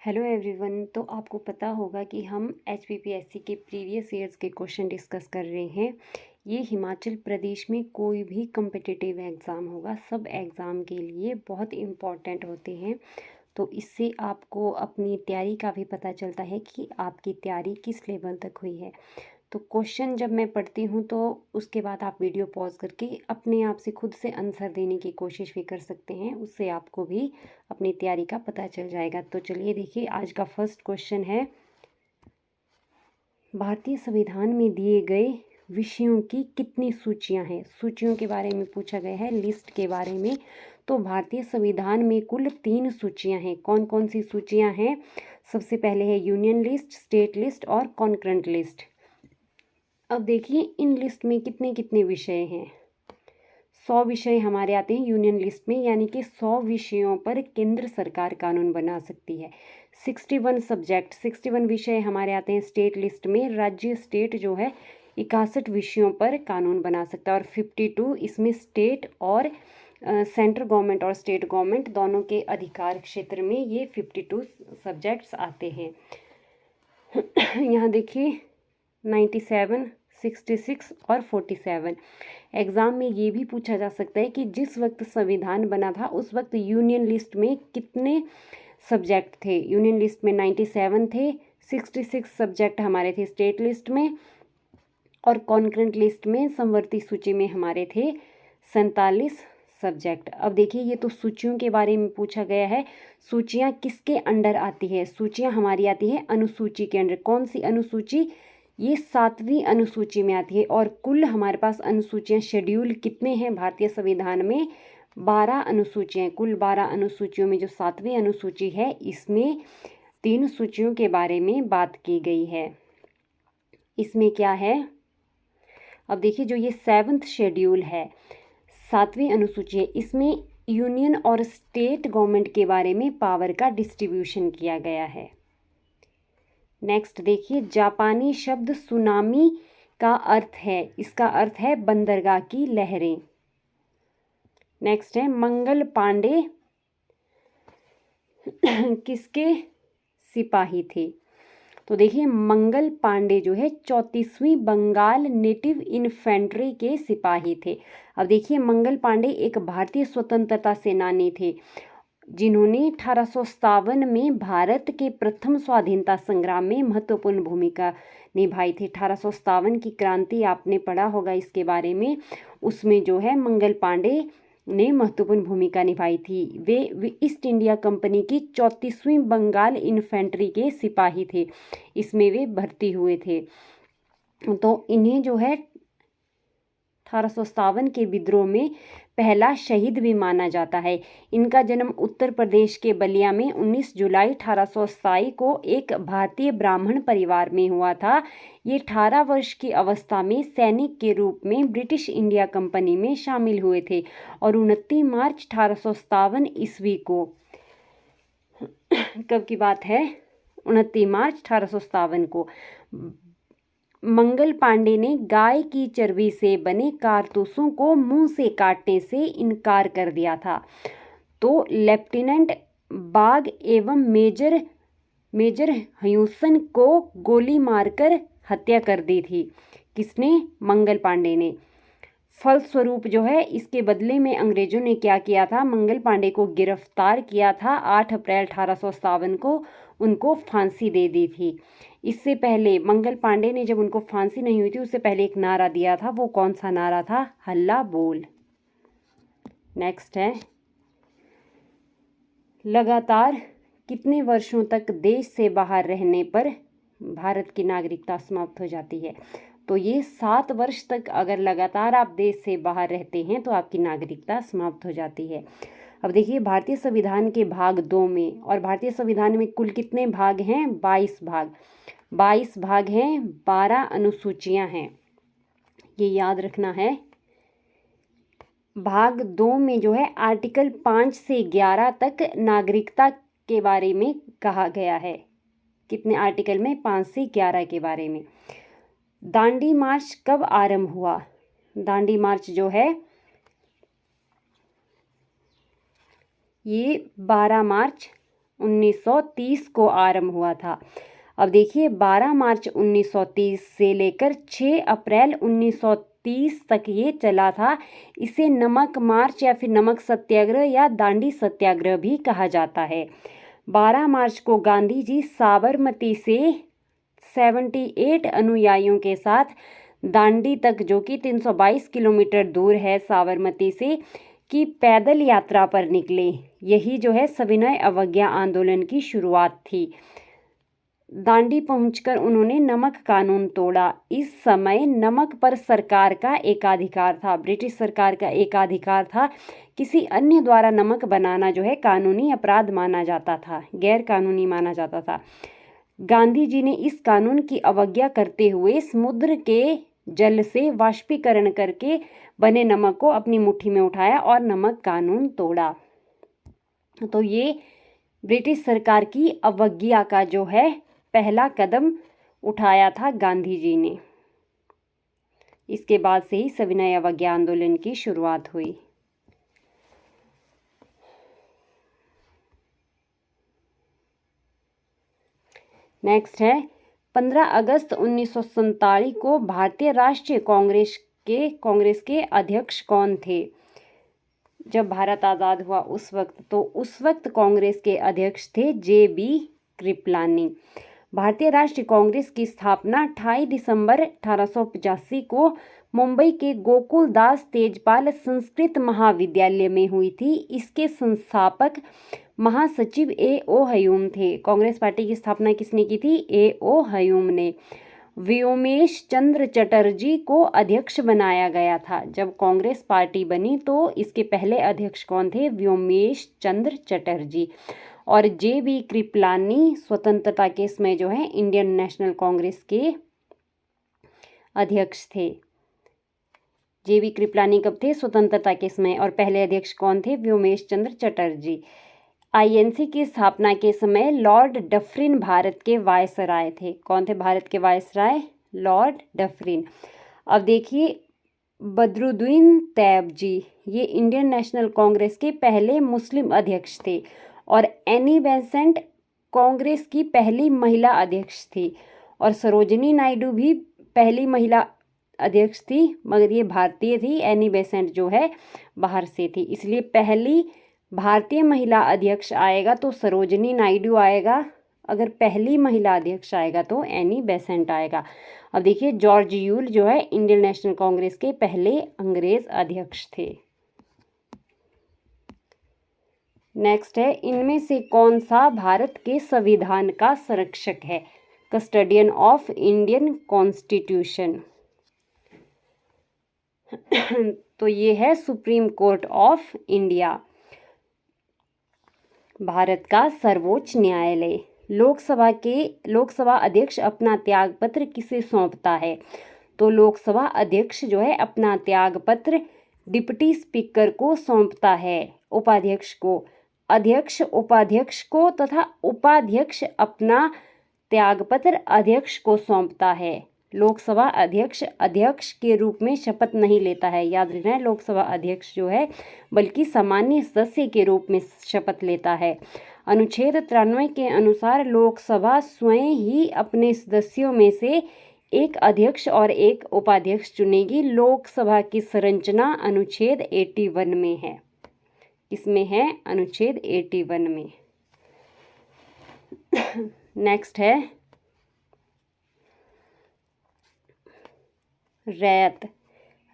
Hello everyone. तो आपको पता होगा कि हम एचपीपीएससी के प्रीवियस ईयर्स के क्वेश्चन डिस्कस कर रहे हैं। ये हिमाचल प्रदेश में कोई भी कम्पिटिटिव एग्ज़ाम होगा, सब एग्ज़ाम के लिए बहुत इम्पॉर्टेंट होते हैं। तो इससे आपको अपनी तैयारी का भी पता चलता है कि आपकी तैयारी किस लेवल तक हुई है। तो क्वेश्चन जब मैं पढ़ती हूँ तो उसके बाद आप वीडियो पॉज करके अपने आप से खुद से आंसर देने की कोशिश भी कर सकते हैं, उससे आपको भी अपनी तैयारी का पता चल जाएगा। तो चलिए देखिए, आज का फर्स्ट क्वेश्चन है, भारतीय संविधान में दिए गए विषयों की कितनी सूचियां हैं। सूचियों के बारे में पूछा गया है, लिस्ट के बारे में। तो भारतीय संविधान में कुल 3 सूचियां हैं। कौन कौन सी सूचियां हैं? सबसे पहले है यूनियन लिस्ट, स्टेट लिस्ट और कॉन्करेंट लिस्ट। अब देखिए इन लिस्ट में कितने कितने विषय हैं। 100 विषय हमारे आते हैं यूनियन लिस्ट में, यानी कि 100 विषयों पर केंद्र सरकार कानून बना सकती है। 61 विषय हमारे आते हैं स्टेट लिस्ट में। राज्य स्टेट जो है 61 विषयों पर कानून बना सकता है। और 52 इसमें स्टेट और सेंट्रल गवर्नमेंट और स्टेट गवर्नमेंट दोनों के अधिकार क्षेत्र में ये 52 सब्जेक्ट्स आते हैं। यहाँ देखिए 97, 66 और 47। एग्ज़ाम में ये भी पूछा जा सकता है कि जिस वक्त संविधान बना था उस वक्त यूनियन लिस्ट में कितने सब्जेक्ट थे। यूनियन लिस्ट में 97 थे, 66 सब्जेक्ट हमारे थे स्टेट लिस्ट में, और कॉन्करेंट लिस्ट में समवर्ती सूची में हमारे थे 47 सब्जेक्ट। अब देखिए ये तो सूचियों के बारे में पूछा गया है। सूचियाँ किसके अंडर आती है? सूचियाँ हमारी आती है अनुसूची के अंडर। कौन सी अनुसूची? ये 7वीं अनुसूची में आती है। और कुल हमारे पास अनुसूचियाँ, शेड्यूल कितने हैं भारतीय संविधान में? 12 अनुसूचियाँ। कुल 12 अनुसूचियों में जो 7वीं अनुसूची है, इसमें 3 सूचियों के बारे में बात की गई है। इसमें क्या है? अब देखिए जो ये 7th शेड्यूल है, 7वीं अनुसूची है, इसमें यूनियन और स्टेट गवर्नमेंट के बारे में पावर का डिस्ट्रीब्यूशन किया गया है। नेक्स्ट देखिए, जापानी शब्द सुनामी का अर्थ है, इसका अर्थ है बंदरगाह की लहरें। नेक्स्ट है, मंगल पांडे किसके सिपाही थे? तो देखिए मंगल पांडे जो है 34वीं बंगाल नेटिव इन्फेंट्री के सिपाही थे। अब देखिए मंगल पांडे एक भारतीय स्वतंत्रता सेनानी थे जिन्होंने 1857 में भारत के प्रथम स्वाधीनता संग्राम में महत्वपूर्ण भूमिका निभाई थी। 1857 की क्रांति आपने पढ़ा होगा इसके बारे में, उसमें जो है मंगल पांडे ने महत्वपूर्ण भूमिका निभाई थी। वे ईस्ट इंडिया कंपनी की 34वीं बंगाल इन्फेंट्री के सिपाही थे, इसमें वे भर्ती हुए थे। तो इन्हें जो है 1857 के विद्रोह में पहला शहीद भी माना जाता है। इनका जन्म उत्तर प्रदेश के बलिया में 19 जुलाई 1827 को एक भारतीय ब्राह्मण परिवार में हुआ था। ये 18 वर्ष की अवस्था में सैनिक के रूप में ब्रिटिश इंडिया कंपनी में शामिल हुए थे और 29 मार्च 1857 ईस्वी को, कब की बात है, 29 मार्च 1857 को मंगल पांडे ने गाय की चर्बी से बने कारतूसों को मुंह से काटने से इनकार कर दिया था। तो लेफ्टिनेंट बाग एवं मेजर ह्यूसन को गोली मारकर हत्या कर दी थी। किसने? मंगल पांडे ने। फलस्वरूप जो है इसके बदले में अंग्रेजों ने क्या किया था? मंगल पांडे को गिरफ्तार किया था। 8 अप्रैल 1857 को उनको फांसी दे दी थी। इससे पहले मंगल पांडे ने, जब उनको फांसी नहीं हुई थी, उससे पहले एक नारा दिया था। वो कौन सा नारा था? हल्ला बोल। नेक्स्ट है, लगातार कितने वर्षों तक देश से बाहर रहने पर भारत की नागरिकता समाप्त हो जाती है? तो ये 7 वर्ष तक अगर लगातार आप देश से बाहर रहते हैं तो आपकी नागरिकता समाप्त हो जाती है। अब देखिए भारतीय संविधान के भाग 2 में, और भारतीय संविधान में कुल कितने भाग हैं? 22 भाग। 22 भाग हैं, 12 अनुसूचियां हैं, ये याद रखना है। भाग 2 में जो है आर्टिकल 5 से 11 तक नागरिकता के बारे में कहा गया है। कितने आर्टिकल में? 5 से 11 के बारे में। दांडी मार्च कब आरंभ हुआ? दांडी मार्च जो है ये 12 मार्च 1930 को आरंभ हुआ था। अब देखिए 12 मार्च 1930 से लेकर 6 अप्रैल 1930 तक ये चला था। इसे नमक मार्च या फिर नमक सत्याग्रह या दांडी सत्याग्रह भी कहा जाता है। 12 मार्च को गांधी जी साबरमती से 78 अनुयायियों के साथ दांडी तक, जो कि 322 किलोमीटर दूर है साबरमती से, की पैदल यात्रा पर निकले। यही जो है सविनय अवज्ञा आंदोलन की शुरुआत थी। दांडी पहुंचकर उन्होंने नमक कानून तोड़ा। इस समय नमक पर सरकार का एकाधिकार था, ब्रिटिश सरकार का एकाधिकार था। किसी अन्य द्वारा नमक बनाना जो है कानूनी अपराध माना जाता था, गैर कानूनी माना जाता था। गांधी जी ने इस कानून की अवज्ञा करते हुए समुद्र के जल से वाष्पीकरण करके बने नमक को अपनी मुट्ठी में उठाया और नमक कानून तोड़ा। तो ये ब्रिटिश सरकार की अवज्ञा का जो है पहला कदम उठाया था गांधी जी ने। इसके बाद से ही सविनय अवज्ञा आंदोलन की शुरुआत हुई। नेक्स्ट है 15 अगस्त 1947 को भारतीय राष्ट्रीय कांग्रेस के अध्यक्ष कौन थे? जब भारत आज़ाद हुआ उस वक्त कांग्रेस के अध्यक्ष थे JB कृपलानी। भारतीय राष्ट्रीय कांग्रेस की स्थापना 28 दिसंबर 1885 को मुंबई के गोकुल दास तेजपाल संस्कृत महाविद्यालय में हुई थी। इसके संस्थापक महासचिव A.O. हयूम थे। कांग्रेस पार्टी की स्थापना किसने की थी? A.O. हयूम ने। व्योमेश चंद्र चटर्जी को अध्यक्ष बनाया गया था। जब कांग्रेस पार्टी बनी तो इसके पहले अध्यक्ष कौन थे? व्योमेश चंद्र चटर्जी। और JB कृपलानी स्वतंत्रता के समय जो है इंडियन नेशनल कांग्रेस के अध्यक्ष थे। JB कृपलानी कब थे? स्वतंत्रता के समय। और पहले अध्यक्ष कौन थे? व्योमेश चंद्र चटर्जी। INC की स्थापना के समय लॉर्ड डफरिन भारत के वायसराय थे। कौन थे भारत के वायसराय? Lord Dufferin. अब देखिए बदरुद्दीन तैयब जी, ये इंडियन नेशनल कांग्रेस के पहले मुस्लिम अध्यक्ष थे। और एनी बेसेंट कांग्रेस की पहली महिला अध्यक्ष थी। और सरोजिनी नायडू भी पहली महिला अध्यक्ष थी, मगर ये भारतीय थी। एनी बेसेंट जो है बाहर से थी, इसलिए पहली भारतीय महिला अध्यक्ष आएगा तो सरोजिनी नायडू आएगा, अगर पहली महिला अध्यक्ष आएगा तो एनी बेसेंट आएगा। अब देखिए जॉर्ज यूल जो है इंडियन नेशनल कांग्रेस के पहले अंग्रेज अध्यक्ष थे। नेक्स्ट है इनमें से कौन सा भारत के संविधान का संरक्षक है? Custodian of Indian constitution. तो ये है supreme court of India, Bharat का सर्वोच्च न्यायालय। लोकसभा अध्यक्ष अपना त्यागपत्र किसे सौंपता है? तो लोकसभा अध्यक्ष जो है अपना त्यागपत्र डिप्टी स्पीकर को सौंपता है, उपाध्यक्ष को। अध्यक्ष उपाध्यक्ष को तथा उपाध्यक्ष अपना त्यागपत्र अध्यक्ष को सौंपता है। लोकसभा अध्यक्ष के रूप में शपथ नहीं लेता है, याद रखना है। लोकसभा अध्यक्ष जो है बल्कि सामान्य सदस्य के रूप में शपथ लेता है। अनुच्छेद 93 के अनुसार लोकसभा स्वयं ही अपने सदस्यों में से एक अध्यक्ष और एक उपाध्यक्ष चुनेगी। लोकसभा की संरचना अनुच्छेद 81 में है। इसमें है अनुच्छेद 81 में। नेक्स्ट है रैयत।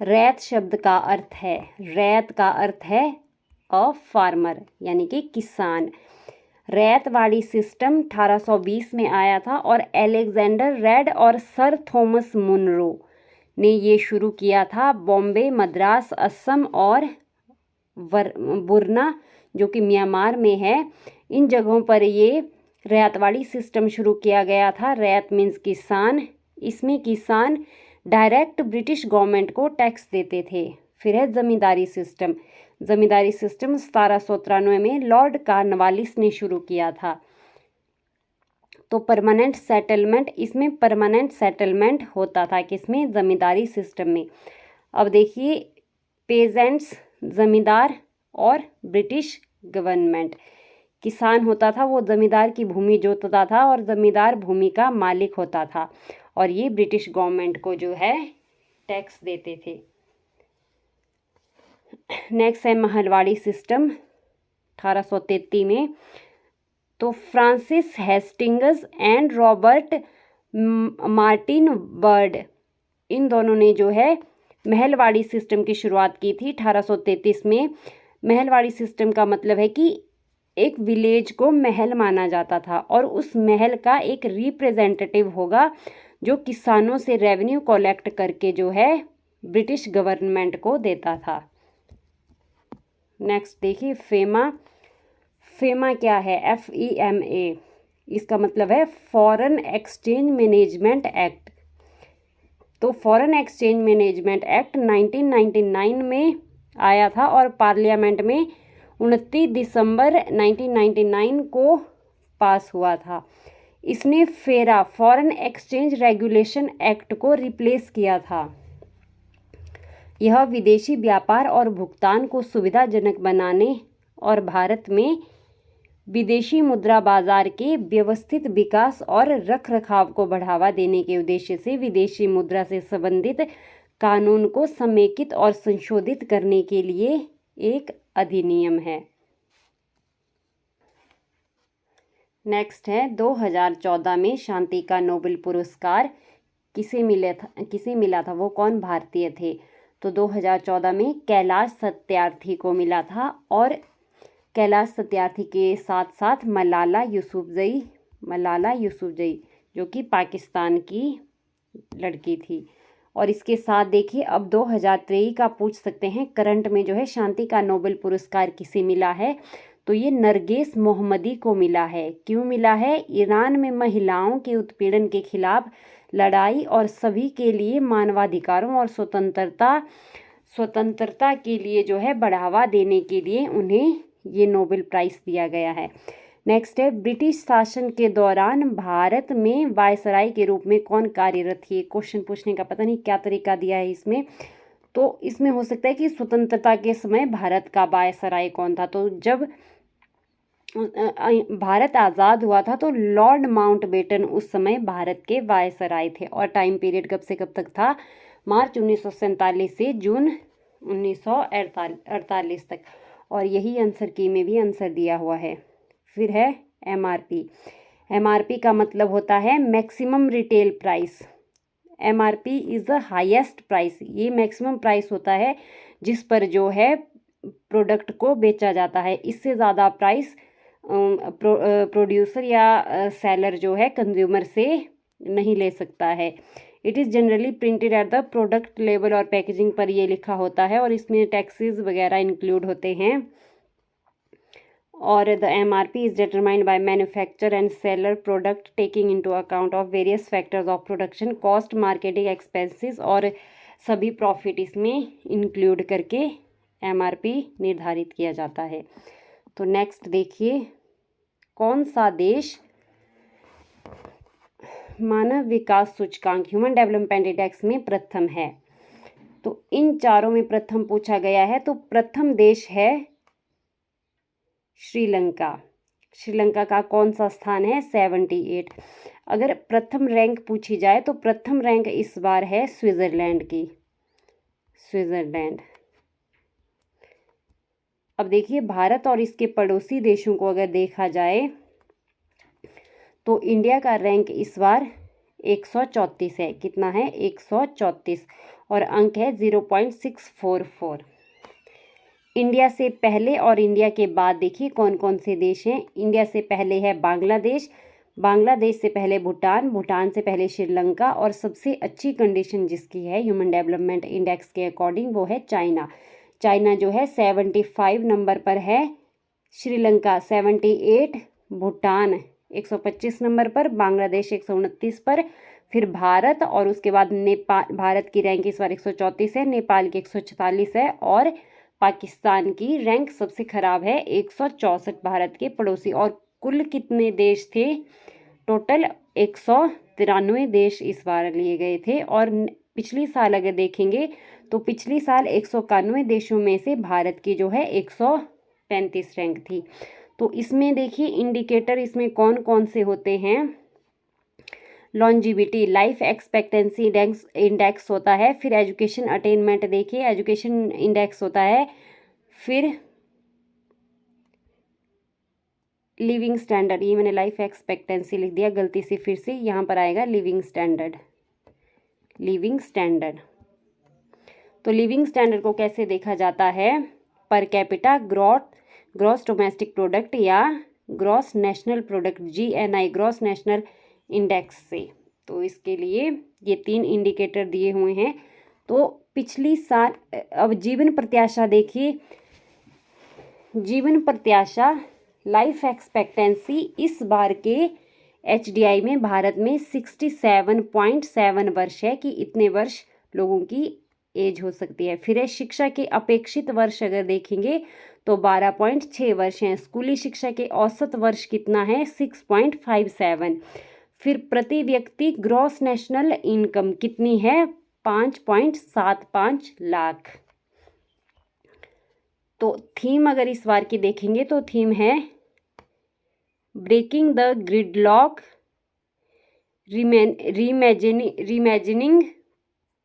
रैयत शब्द का अर्थ है, रैयत का अर्थ है अ फार्मर, यानी कि किसान। रैयतवाड़ी सिस्टम 1820 में आया था और अलेक्जेंडर रेड और सर थॉमस मुनरो ने ये शुरू किया था। बॉम्बे, मद्रास, असम और बुरना जो कि म्यांमार में है, इन जगहों पर ये रैयतवाड़ी सिस्टम शुरू किया गया था। रैयत मीन्स किसान। इसमें किसान डायरेक्ट ब्रिटिश गवर्नमेंट को टैक्स देते थे। फिर है जमींदारी सिस्टम। जमींदारी सिस्टम 1793 में लॉर्ड कॉर्नवालिस ने शुरू किया था। तो परमानेंट सेटलमेंट, इसमें परमानेंट सेटलमेंट होता था किसमें? जमींदारी सिस्टम में। अब देखिए पेजेंट्स, जमींदार और ब्रिटिश गवर्नमेंट, किसान होता था वो जमींदार की भूमि जोतता था और जमींदार भूमि का मालिक होता था, और ये ब्रिटिश गवर्नमेंट को जो है टैक्स देते थे। नेक्स्ट है महलवाड़ी सिस्टम 1833 में। तो Francis Hastings and Robert Martin Bird, इन दोनों ने जो है महलवाड़ी सिस्टम की शुरुआत की थी 1833 में। महलवाड़ी सिस्टम का मतलब है कि एक विलेज को महल माना जाता था और उस महल का एक रिप्रेजेंटेटिव होगा जो किसानों से रेवेन्यू कलेक्ट करके जो है ब्रिटिश गवर्नमेंट को देता था। नेक्स्ट देखिए फेमा। फेमा क्या है? FEMA, इसका मतलब है फॉरेन एक्सचेंज मैनेजमेंट एक्ट। तो फॉरेन एक्सचेंज मैनेजमेंट एक्ट 1999 में आया था और पार्लियामेंट में 29 दिसंबर 1999 को पास हुआ था। इसने फेरा फॉरेन एक्सचेंज रेगुलेशन एक्ट को रिप्लेस किया था। यह विदेशी व्यापार और भुगतान को सुविधाजनक बनाने और भारत में विदेशी मुद्रा बाजार के व्यवस्थित विकास और रखरखाव को बढ़ावा देने के उद्देश्य से विदेशी मुद्रा से संबंधित कानून को समेकित और संशोधित करने के लिए एक अधिनियम है। नेक्स्ट है 2014 में शांति का नोबेल पुरस्कार किसे मिला था? वो कौन भारतीय थे? तो 2014 में कैलाश सत्यार्थी को मिला था, और कैलाश सत्यार्थी के साथ साथ मलाला यूसुफजई जो कि पाकिस्तान की लड़की थी। और इसके साथ देखिए अब 2023 का पूछ सकते हैं करंट में जो है शांति का नोबेल पुरस्कार किसे मिला है? तो ये नरगिस मोहम्मदी को मिला है। क्यों मिला है? ईरान में महिलाओं के उत्पीड़न के खिलाफ लड़ाई और सभी के लिए मानवाधिकारों और स्वतंत्रता के लिए जो है बढ़ावा देने के लिए उन्हें ये नोबेल प्राइज़ दिया गया है। नेक्स्ट है ब्रिटिश शासन के दौरान भारत में वायसराय के रूप में कौन कार्यरत थी? क्वेश्चन पूछने का पता नहीं क्या तरीका दिया है इसमें। तो इसमें हो सकता है कि स्वतंत्रता के समय भारत का वायसराय कौन था? तो जब भारत आज़ाद हुआ था तो लॉर्ड माउंटबेटन उस समय भारत के वायसराय थे, और टाइम पीरियड कब से कब तक था? मार्च 1947 से जून 1948 तक। और यही आंसर की में भी आंसर दिया हुआ है। फिर है MRP। MRP का मतलब होता है maximum retail price. MRP is the highest price. ये मैक्सिमम प्राइस होता है जिस पर जो है प्रोडक्ट को बेचा जाता है। इससे ज़्यादा प्राइस प्रोड्यूसर या सेलर जो है कंज्यूमर से नहीं ले सकता है। It is generally printed at the product label और पैकेजिंग पर ये लिखा होता है, और इसमें टैक्सेस वगैरह इंक्लूड होते हैं। और the MRP is determined by manufacturer and seller product taking into account of various factors of production cost, marketing expenses और सभी प्रॉफिट इसमें इंक्लूड करके MRP निर्धारित किया जाता है। तो नेक्स्ट देखिए कौन सा देश मानव विकास सूचकांक ह्यूमन डेवलपमेंट इंडेक्स में प्रथम है? तो इन चारों में प्रथम पूछा गया है, तो प्रथम देश है श्रीलंका। श्रीलंका का कौन सा स्थान है? 78। अगर प्रथम रैंक पूछी जाए तो प्रथम रैंक इस बार है स्विट्ज़रलैंड की। स्विट्ज़रलैंड। अब देखिए भारत और इसके पड़ोसी देशों को अगर देखा जाए तो इंडिया का रैंक इस बार 134 है। कितना है? 134, और अंक है 0.644। इंडिया से पहले और इंडिया के बाद देखिए कौन कौन से देश हैं। इंडिया से पहले है बांग्लादेश, बांग्लादेश से पहले भूटान, भूटान से पहले श्रीलंका, और सबसे अच्छी कंडीशन जिसकी है ह्यूमन डेवलपमेंट इंडेक्स के अकॉर्डिंग वो है चाइना। चाइना जो है 75 नंबर पर है, श्रीलंका 78, भूटान 125 नंबर पर, बांग्लादेश 129 पर, फिर भारत, और उसके बाद नेपाल। भारत की रैंक इस बार 134 है, नेपाल की 144 है, और पाकिस्तान की रैंक सबसे खराब है 164 भारत के पड़ोसी। और कुल कितने देश थे? टोटल 193 देश इस बार लिए गए थे। और पिछली साल अगर देखेंगे तो पिछली साल 191 देशों में से भारत की जो है 135 रैंक थी। तो इसमें देखिए इंडिकेटर इसमें कौन कौन से होते हैं। लॉन्जिविटी, लाइफ एक्सपेक्टेंसी इंडेक्स होता है। फिर एजुकेशन अटेनमेंट, देखिए एजुकेशन इंडेक्स होता है। फिर लिविंग स्टैंडर्ड, ये मैंने लाइफ एक्सपेक्टेंसी लिख दिया गलती से, फिर से यहाँ पर आएगा लिविंग स्टैंडर्ड। लिविंग स्टैंडर्ड, तो लिविंग स्टैंडर्ड को कैसे देखा जाता है, per capita gross domestic product या gross national product, GNI, gross national index से। तो इसके लिए ये 3 इंडिकेटर दिए हुए हैं। तो पिछली साल, अब जीवन प्रत्याशा देखिए, जीवन प्रत्याशा लाइफ एक्सपेक्टेंसी इस बार के HDI में भारत में 67.7 वर्ष है कि इतने वर्ष लोगों की एज हो सकती है। फिर है शिक्षा के अपेक्षित वर्ष अगर देखेंगे तो 12.6 वर्ष हैं। स्कूली शिक्षा के औसत वर्ष कितना है, 6.57। फिर प्रति व्यक्ति ग्रॉस नेशनल इनकम कितनी है, 5.75 लाख। तो थीम अगर इस बार की देखेंगे तो थीम है breaking the gridlock, reimagining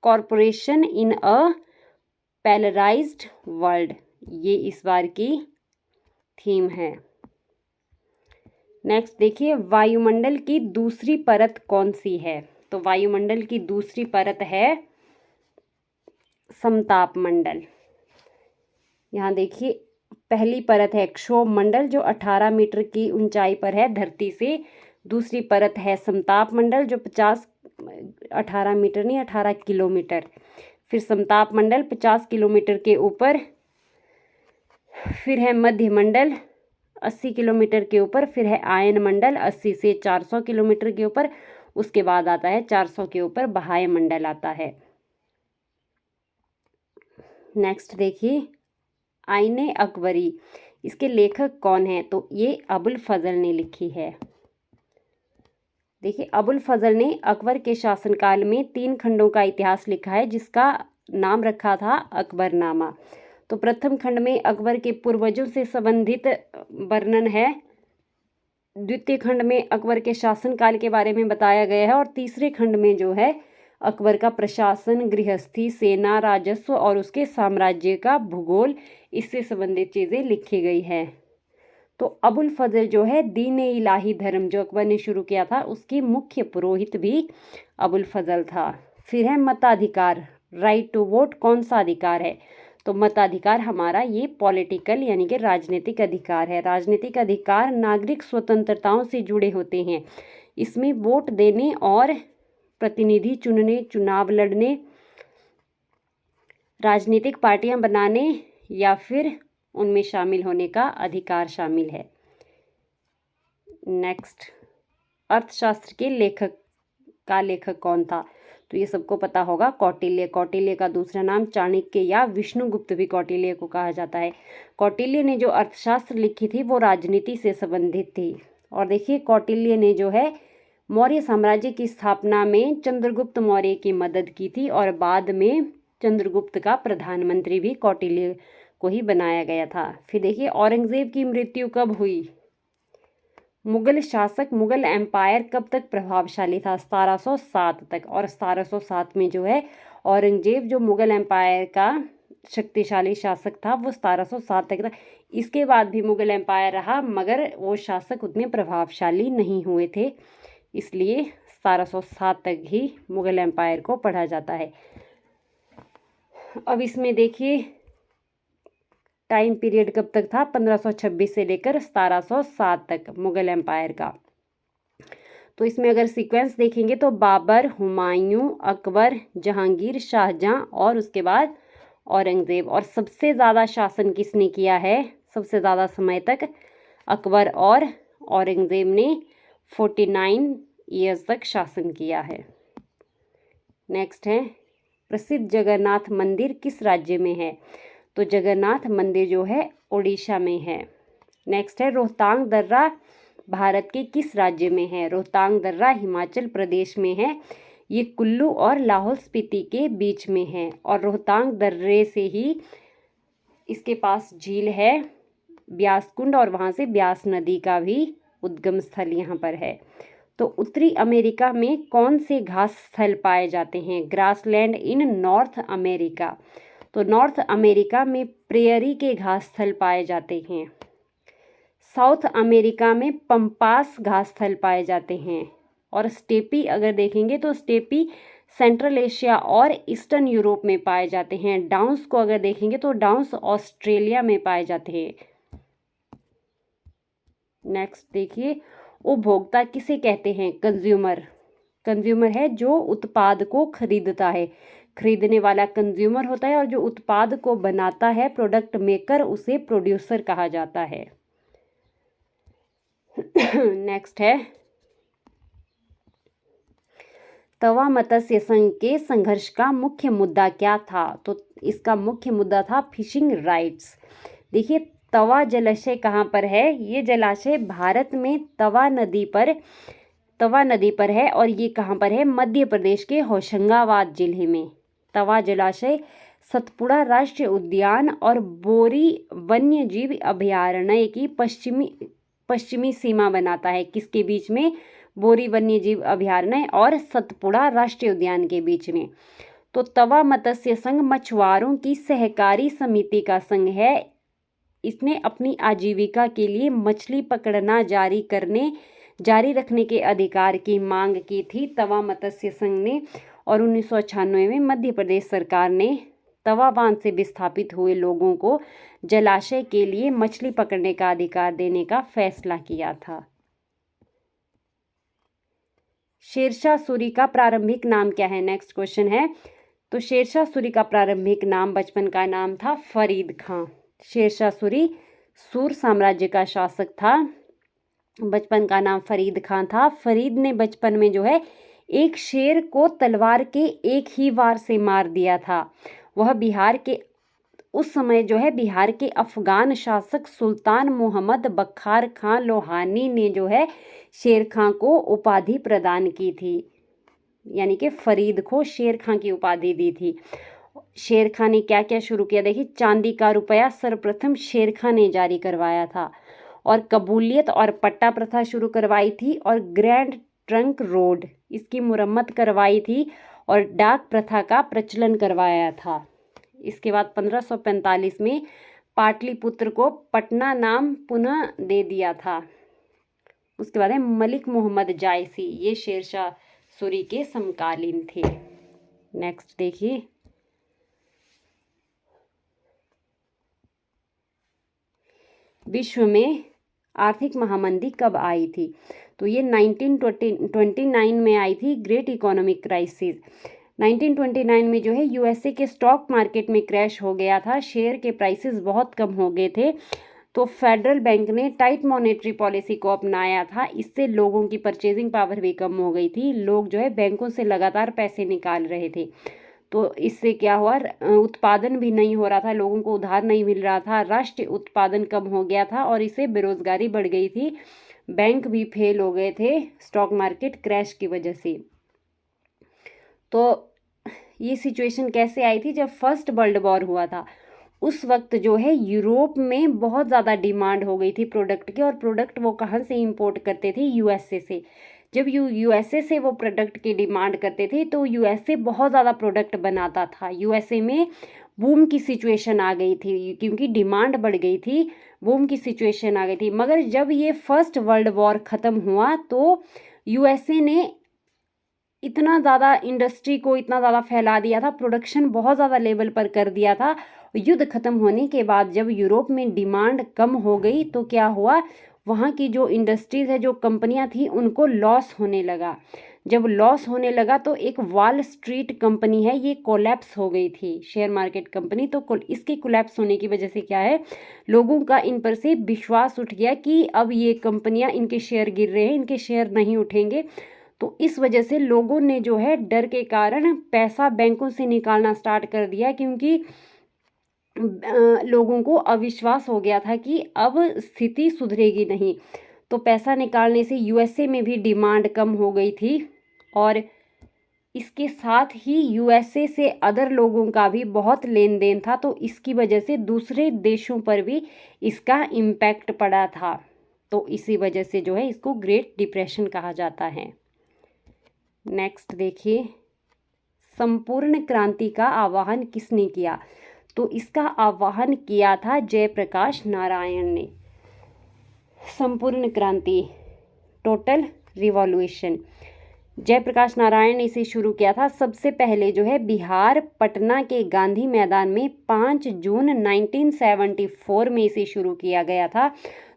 corporation in a polarised world, ये इस बार की थीम है। नेक्स्ट देखिए वायुमंडल की दूसरी परत कौन सी है, तो वायुमंडल की दूसरी परत है समताप मंडल। यहाँ देखिए पहली परत है क्षोभ मंडल जो 18 मीटर की ऊंचाई पर है धरती से। दूसरी परत है समताप मंडल जो 18 मीटर नहीं 18 किलोमीटर। फिर समताप मंडल 50 किलोमीटर के ऊपर। फिर है मध्य मंडल 80 किलोमीटर के ऊपर। फिर है आयन मंडल 80 से 400 किलोमीटर के ऊपर। उसके बाद आता है 400 के ऊपर बाह्य मंडल आता है। नेक्स्ट देखिए आईने अकबरी, इसके लेखक कौन है, तो ये अबुल फजल ने लिखी है। देखिए अबुल फजल ने अकबर के शासनकाल में 3 खंडों का इतिहास लिखा है जिसका नाम रखा था अकबरनामा। तो प्रथम खंड में अकबर के पूर्वजों से संबंधित वर्णन है। द्वितीय खंड में अकबर के शासनकाल के बारे में बताया गया है और तीसरे खंड में जो है अकबर का प्रशासन, गृहस्थी, सेना, राजस्व और उसके साम्राज्य का भूगोल, इससे संबंधित चीज़ें लिखी गई है। तो अबुल फजल जो है दीन इलाही धर्म जो अकबर ने शुरू किया था उसकी मुख्य पुरोहित भी अबुल फजल था। फिर है मताधिकार, राइट टू वोट कौन सा अधिकार है, तो मताधिकार हमारा ये पॉलिटिकल यानी कि राजनीतिक अधिकार है। राजनीतिक अधिकार नागरिक स्वतंत्रताओं से जुड़े होते हैं। इसमें वोट देने और प्रतिनिधि चुनने, चुनाव लड़ने, राजनीतिक पार्टियां बनाने या फिर उनमें शामिल होने का अधिकार शामिल है। नेक्स्ट अर्थशास्त्र के लेखक कौन था, तो ये सबको पता होगा कौटिल्य। कौटिल्य का दूसरा नाम चाणक्य या विष्णुगुप्त भी कौटिल्य को कहा जाता है। कौटिल्य ने जो अर्थशास्त्र लिखी थी वो राजनीति से संबंधित थी। और देखिए कौटिल्य ने जो है मौर्य साम्राज्य की स्थापना में चंद्रगुप्त मौर्य की मदद की थी और बाद में चंद्रगुप्त का प्रधानमंत्री भी कौटिल्य को ही बनाया गया था। फिर देखिए औरंगजेब की मृत्यु कब हुई, मुगल शासक, मुगल एम्पायर कब तक प्रभावशाली था, 1707 तक। और 1707 में जो है औरंगजेब जो मुगल एम्पायर का शक्तिशाली शासक था वो 1707 तक था। इसके बाद भी मुगल एम्पायर रहा मगर वो शासक उतने प्रभावशाली नहीं हुए थे, इसलिए 1707 तक ही मुगल एम्पायर को पढ़ा जाता है। अब इसमें देखिए टाइम पीरियड कब तक था, 1526 से लेकर 1707 तक मुगल एम्पायर का। तो इसमें अगर सीक्वेंस देखेंगे तो बाबर, हुमायूं, अकबर, जहांगीर, शाहजहां और उसके बाद औरंगजेब। और सबसे ज़्यादा शासन किसने किया है, सबसे ज़्यादा समय तक अकबर और औरंगजेब ने 49 ईयर्स तक शासन किया है। नेक्स्ट है प्रसिद्ध जगन्नाथ मंदिर किस राज्य में है, तो जगन्नाथ मंदिर जो है उड़ीसा में है। नेक्स्ट है रोहतांग दर्रा भारत के किस राज्य में है, रोहतांग दर्रा हिमाचल प्रदेश में है। ये कुल्लू और लाहौल स्पीति के बीच में है और रोहतांग दर्रे से ही इसके पास झील है ब्यास कुंड और वहाँ से ब्यास नदी का भी उद्गम स्थल यहाँ पर है। तो उत्तरी अमेरिका में कौन से घास स्थल पाए जाते हैं? ग्रासलैंड इन नॉर्थ अमेरिका। तो नॉर्थ अमेरिका में प्रेयरी के घास स्थल पाए जाते हैं। साउथ अमेरिका में पंपास घास स्थल पाए जाते हैं। और स्टेपी अगर देखेंगे तो स्टेपी सेंट्रल एशिया और ईस्टर्न यूरोप में पाए जाते हैं। डाउन्स को अगर देखेंगे तो डाउन्स ऑस्ट्रेलिया में पाए जाते हैं। नेक्स्ट देखिए, उपभोक्ता किसे कहते हैं? कंज्यूमर। कंज्यूमर है जो उत्पाद को खरीदता है, खरीदने वाला कंज्यूमर होता है, और जो उत्पाद को बनाता है, प्रोडक्ट मेकर, उसे प्रोड्यूसर कहा जाता है। नेक्स्ट है, तवा मत्स्य संघ के संघर्ष का मुख्य मुद्दा क्या था? तो इसका मुख्य मुद्दा था फिशिंग राइट्स। देखिए, तवा जलाशय कहाँ पर है? ये जलाशय भारत में तवा नदी पर है, और ये कहाँ पर है? मध्य प्रदेश के होशंगाबाद जिले में। तवा जलाशय सतपुड़ा राष्ट्रीय उद्यान और बोरी वन्यजीव अभयारण्य की पश्चिमी सीमा बनाता है। किसके बीच में? बोरी वन्यजीव अभयारण्य और सतपुड़ा राष्ट्रीय उद्यान के बीच में। तो तवा मत्स्य संघ मछुआरों की सहकारी समिति का संघ है। इसने अपनी आजीविका के लिए मछली पकड़ना जारी रखने के अधिकार की मांग की थी तवा मत्स्य संघ ने। और 1996 में मध्य प्रदेश सरकार ने तवा बांध से विस्थापित हुए लोगों को जलाशय के लिए मछली पकड़ने का अधिकार देने का फैसला किया था। शेरशाह सूरी का प्रारंभिक नाम क्या है? नेक्स्ट क्वेश्चन है। तो शेरशाह सूरी का प्रारंभिक नाम, बचपन का नाम था फरीद खां। शेरशाह सूरी सूर साम्राज्य का शासक था। बचपन का नाम फरीद खां था। फरीद ने बचपन में जो है एक शेर को तलवार के एक ही वार से मार दिया था। वह उस समय जो है बिहार के अफगान शासक सुल्तान मोहम्मद बख्तियार खां लोहानी ने जो है शेर खां को उपाधि प्रदान की थी, यानी कि फरीद को शेर खां की उपाधि दी थी। शेर खां ने क्या क्या शुरू किया? देखिए, चांदी का रुपया सर्वप्रथम शेर खां ने जारी करवाया था, और कबूलियत और पट्टा प्रथा शुरू करवाई थी, और ग्रैंड ट्रंक रोड इसकी मुरम्मत करवाई थी, और डाक प्रथा का प्रचलन करवाया था। इसके बाद 1545 में पाटलिपुत्र को पटना नाम पुनः दे दिया था। उसके बाद है मलिक मोहम्मद जायसी, ये शेरशाह सूरी के समकालीन थे। नेक्स्ट देखिए, विश्व में आर्थिक महामंदी कब आई थी? तो ये 1929 में आई थी, ग्रेट इकोनॉमिक क्राइसिस। 1929 में जो है यूएसए के स्टॉक मार्केट में क्रैश हो गया था। शेयर के प्राइसेस बहुत कम हो गए थे। तो फेडरल बैंक ने टाइट मॉनेटरी पॉलिसी को अपनाया था। इससे लोगों की परचेजिंग पावर भी कम हो गई थी। लोग जो है बैंकों से लगातार पैसे निकाल रहे थे। तो इससे क्या हुआ? उत्पादन भी नहीं हो रहा था, लोगों को उधार नहीं मिल रहा था, राष्ट्रीय उत्पादन कम हो गया था, और इससे बेरोजगारी बढ़ गई थी। बैंक भी फेल हो गए थे स्टॉक मार्केट क्रैश की वजह से। तो ये सिचुएशन कैसे आई थी? जब फर्स्ट वर्ल्ड वॉर हुआ था, उस वक्त जो है यूरोप में बहुत ज़्यादा डिमांड हो गई थी प्रोडक्ट की। और प्रोडक्ट वो कहाँ से इंपोर्ट करते थे? यूएसए से। जब यूएसए से वो प्रोडक्ट की डिमांड करते थे तो यूएसए बहुत ज़्यादा प्रोडक्ट बनाता था। यूएसए में बूम की सिचुएशन आ गई थी, क्योंकि डिमांड बढ़ गई थी, बूम की सिचुएशन आ गई थी। मगर जब ये फर्स्ट वर्ल्ड वॉर ख़त्म हुआ तो यूएसए ने इतना ज़्यादा इंडस्ट्री को इतना ज़्यादा फैला दिया था, प्रोडक्शन बहुत ज़्यादा लेवल पर कर दिया था। युद्ध ख़त्म होने के बाद जब यूरोप में डिमांड कम हो गई तो क्या हुआ? वहाँ की जो इंडस्ट्रीज़ है, जो कंपनियाँ थी, उनको लॉस होने लगा। जब लॉस होने लगा तो एक वॉल स्ट्रीट कंपनी है, ये कोलैप्स हो गई थी, शेयर मार्केट कंपनी। तो इसके कोलैप्स होने की वजह से क्या है, लोगों का इन पर से विश्वास उठ गया कि अब ये कंपनियाँ, इनके शेयर गिर रहे हैं, इनके शेयर नहीं उठेंगे। तो इस वजह से लोगों ने जो है डर के कारण पैसा बैंकों से निकालना स्टार्ट कर दिया, क्योंकि लोगों को अविश्वास हो गया था कि अब स्थिति सुधरेगी नहीं। तो पैसा निकालने से यूएसए में भी डिमांड कम हो गई थी, और इसके साथ ही यूएसए से अदर लोगों का भी बहुत लेन देन था, तो इसकी वजह से दूसरे देशों पर भी इसका इम्पैक्ट पड़ा था। तो इसी वजह से जो है इसको ग्रेट डिप्रेशन कहा जाता है। नेक्स्ट देखिए, संपूर्ण क्रांति का आह्वान किसने किया? तो इसका आह्वान किया था जयप्रकाश नारायण ने। संपूर्ण क्रांति, टोटल रिवॉल्यूशन, जयप्रकाश नारायण ने इसे शुरू किया था। सबसे पहले जो है बिहार पटना के गांधी मैदान में 5 जून 1974 में इसे शुरू किया गया था।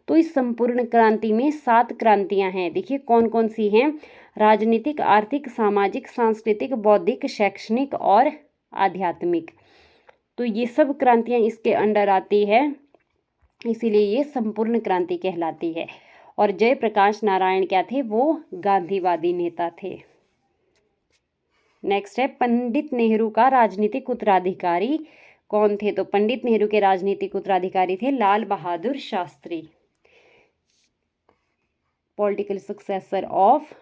तो इस संपूर्ण क्रांति में 7 क्रांतियां हैं। देखिए कौन कौन सी हैं? राजनीतिक, आर्थिक, सामाजिक, सांस्कृतिक, बौद्धिक, शैक्षणिक और आध्यात्मिक। तो ये सब क्रांतियां इसके अंडर आती है, इसीलिए ये संपूर्ण क्रांति कहलाती है। और जयप्रकाश नारायण क्या थे? वो गांधीवादी नेता थे। नेक्स्ट है, पंडित नेहरू का राजनीतिक उत्तराधिकारी कौन थे? तो पंडित नेहरू के राजनीतिक उत्तराधिकारी थे Lal Bahadur Shastri. Political successor of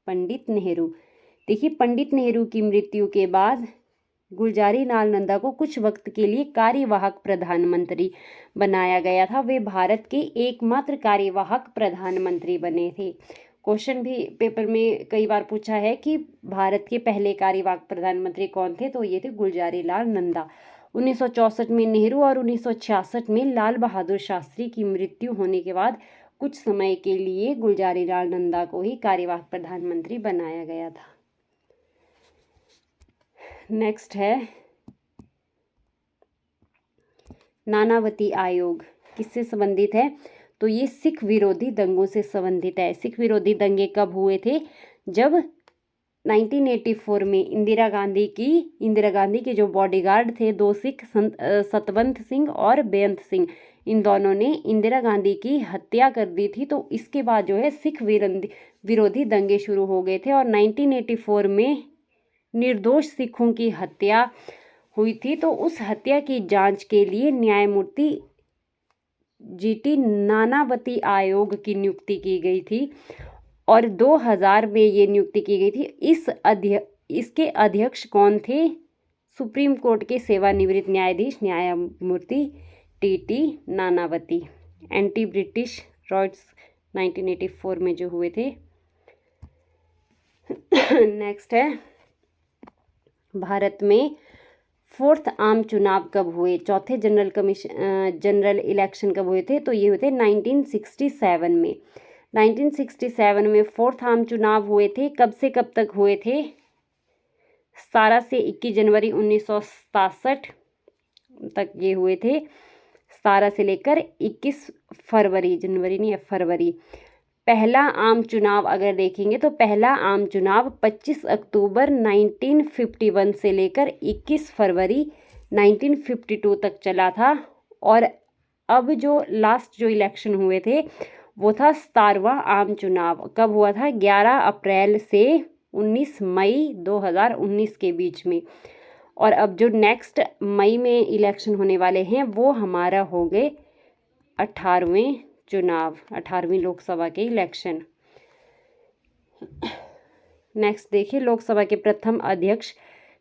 Pandit Nehru. देखिए पंडित नेहरू की मृत्यु के बाद गुलजारी लाल नंदा को कुछ वक्त के लिए कार्यवाहक प्रधानमंत्री बनाया गया था। वे भारत के एकमात्र कार्यवाहक प्रधानमंत्री बने थे। क्वेश्चन भी पेपर में कई बार पूछा है कि भारत के पहले कार्यवाहक प्रधानमंत्री कौन थे? तो ये थे गुलजारी लाल नंदा। 1964 में नेहरू और 1966 में लाल बहादुर शास्त्री की मृत्यु होने के बाद कुछ समय के लिए गुलजारी लाल नंदा को ही कार्यवाहक प्रधानमंत्री बनाया गया था। नेक्स्ट है, नानावती आयोग किससे संबंधित है? तो ये सिख विरोधी दंगों से संबंधित है। सिख विरोधी दंगे कब हुए थे? जब 1984 में इंदिरा गांधी के जो बॉडीगार्ड थे, 2 सिख, सतवंत सिंह और बेअंत सिंह, इन दोनों ने इंदिरा गांधी की हत्या कर दी थी। तो इसके बाद जो है सिख विरोधी दंगे शुरू हो गए थे और 1984 में निर्दोष सिखों की हत्या हुई थी। तो उस हत्या की जांच के लिए न्यायमूर्ति जीटी नानावती आयोग की नियुक्ति की गई थी और 2000 में ये नियुक्ति की गई थी। इसके अध्यक्ष कौन थे? सुप्रीम कोर्ट के सेवानिवृत्त न्यायाधीश न्यायमूर्ति TT Nanavati. Anti British riots 1984 में जो हुए थे। नेक्स्ट है, भारत में 4th आम चुनाव कब हुए? चौथे जनरल इलेक्शन कब हुए थे? तो ये हुए थे 1967 में। 1967 में 4th आम चुनाव हुए थे। कब से कब तक हुए थे? 17 से 21 जनवरी 1967 तक ये हुए थे। 17 से लेकर 21 फरवरी, जनवरी नहीं है फरवरी। पहला आम चुनाव अगर देखेंगे तो पहला आम चुनाव 25 अक्टूबर 1951 से लेकर 21 फरवरी 1952 तक चला था। और अब जो लास्ट जो इलेक्शन हुए थे वो था 17वां आम चुनाव। कब हुआ था? 11 अप्रैल से 19 मई 2019 के बीच में। और अब जो नेक्स्ट मई में इलेक्शन होने वाले हैं वो हमारा हो गए 18वें चुनाव, 18वीं लोकसभा के इलेक्शन। नेक्स्ट देखिए, लोकसभा के प्रथम अध्यक्ष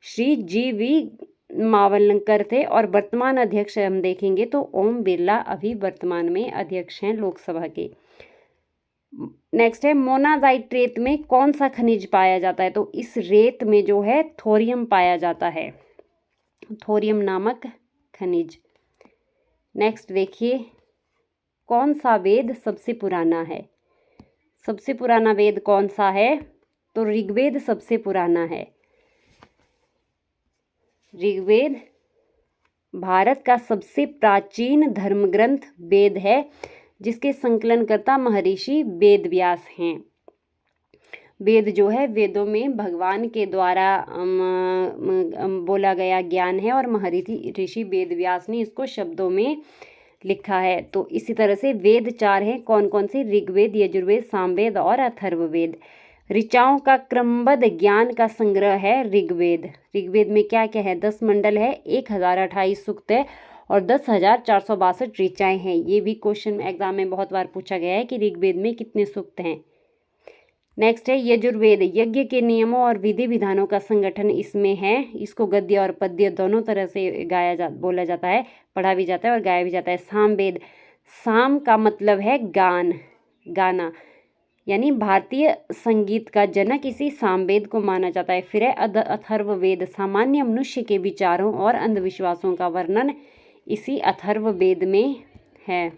श्री GV मावलंकर थे और वर्तमान अध्यक्ष हम देखेंगे तो ओम बिरला अभी वर्तमान में अध्यक्ष हैं लोकसभा के। नेक्स्ट है, मोनाजाइट रेत में कौन सा खनिज पाया जाता है? तो इस रेत में जो है थोरियम पाया जाता है, थोरियम नामक खनिज। नेक्स्ट देखिए, कौन सा वेद सबसे पुराना है? सबसे पुराना वेद कौन सा है? तो ऋग्वेद सबसे पुराना है। ऋग्वेद भारत का सबसे प्राचीन धर्मग्रंथ वेद है, जिसके संकलनकर्ता महर्षि वेदव्यास हैं। वेद जो है, वेदों में भगवान के द्वारा बोला गया ज्ञान है और महर्षि वेदव्यास ने इसको शब्दों में लिखा है। तो इसी तरह से वेद 4 हैं। कौन कौन से? ऋग्वेद, यजुर्वेद, सामवेद और अथर्ववेद। ऋचाओं का क्रमबद्ध ज्ञान का संग्रह है ऋग्वेद। ऋग्वेद में क्या क्या है? 10 मंडल है, 1028 सूक्त है और 10,462 ऋचाएं हैं। ये भी क्वेश्चन एग्जाम में बहुत बार पूछा गया है कि ऋग्वेद में कितने सूक्त हैं। नेक्स्ट है यजुर्वेद, यज्ञ के नियमों और विधि विधानों का संगठन इसमें है। इसको गद्य और पद्य दोनों तरह से बोला जाता है, पढ़ा भी जाता है और गाया भी जाता है। सामवेद, साम का मतलब है गान, गाना, यानी भारतीय संगीत का जनक इसी सामवेद को माना जाता है। फिर है अथर्ववेद, सामान्य मनुष्य के विचारों और अंधविश्वासों का वर्णन इसी अथर्ववेद में है।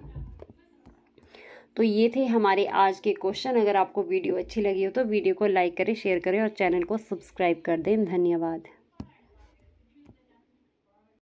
तो ये थे हमारे आज के क्वेश्चन। अगर आपको वीडियो अच्छी लगी हो तो वीडियो को लाइक करें, शेयर करें और चैनल को सब्सक्राइब कर दें। धन्यवाद।